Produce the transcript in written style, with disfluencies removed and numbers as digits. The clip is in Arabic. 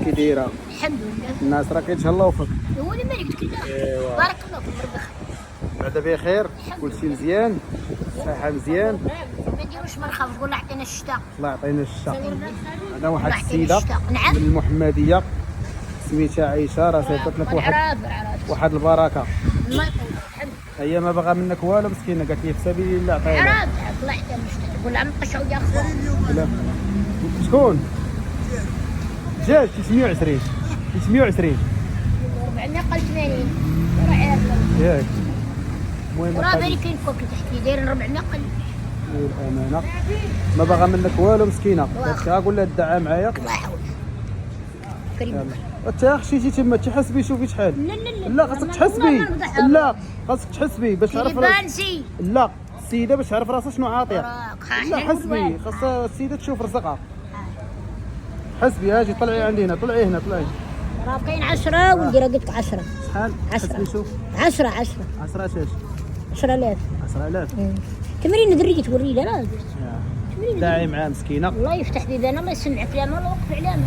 كي دايره؟ الحمد لله. الناس راه كيتهلاو فيك. هو اللي مالك كذا. ايوا بارك الله فيك ربي يخليك. بعدا بخير كلشي مزيان الصحه مزيان. ما نديروش ما نخافش، قول عطينا الشتاء. الله يعطينا الشتاء. هذا واحد الله يعطينا السيده الشتاء. نعم. من المحمديه سميتها عائشه، راه صيفطت لك واحد البركه. الله يطول الحمد. هي ما باغا منك والو مسكينه، قالت لي في سبيل الله عطيها. عراد الله يعطينا الشتاء. قول عم قشعوا يا اخو. لا شكون؟ دجاج 320 320 400 قل 80 راه عارف. ياك المهم راه بالي كاين كوكي تحت دايرين 400 قل. الامانه ما باغا منك والو مسكينه، قالت لها قول لها دعا معايا. الله يحفظك كريم. انت خشيتي تما تحسبي شوفي شحال. لا لا لا لا خاصك تحسبي. لا خاصك تحسبي باش تعرف بانسي. لا السيده باش تعرف راسها شنو عاطيه. لا راك حسبي، خاصها السيده تشوف رزقها. حسبي اجي طلعي عندي هنا، طلعي هنا طلعي. راه كاين 10 ولدي راه قلت لك 10. شحال؟ 10. حسبي شوف. 10 10 اش؟ 10000. 10000. تمرين دريتي توري لي راه داعي معاه مسكينه. الله يفتح بيبان، الله يسمعك، لا ما الله يوقف علينا.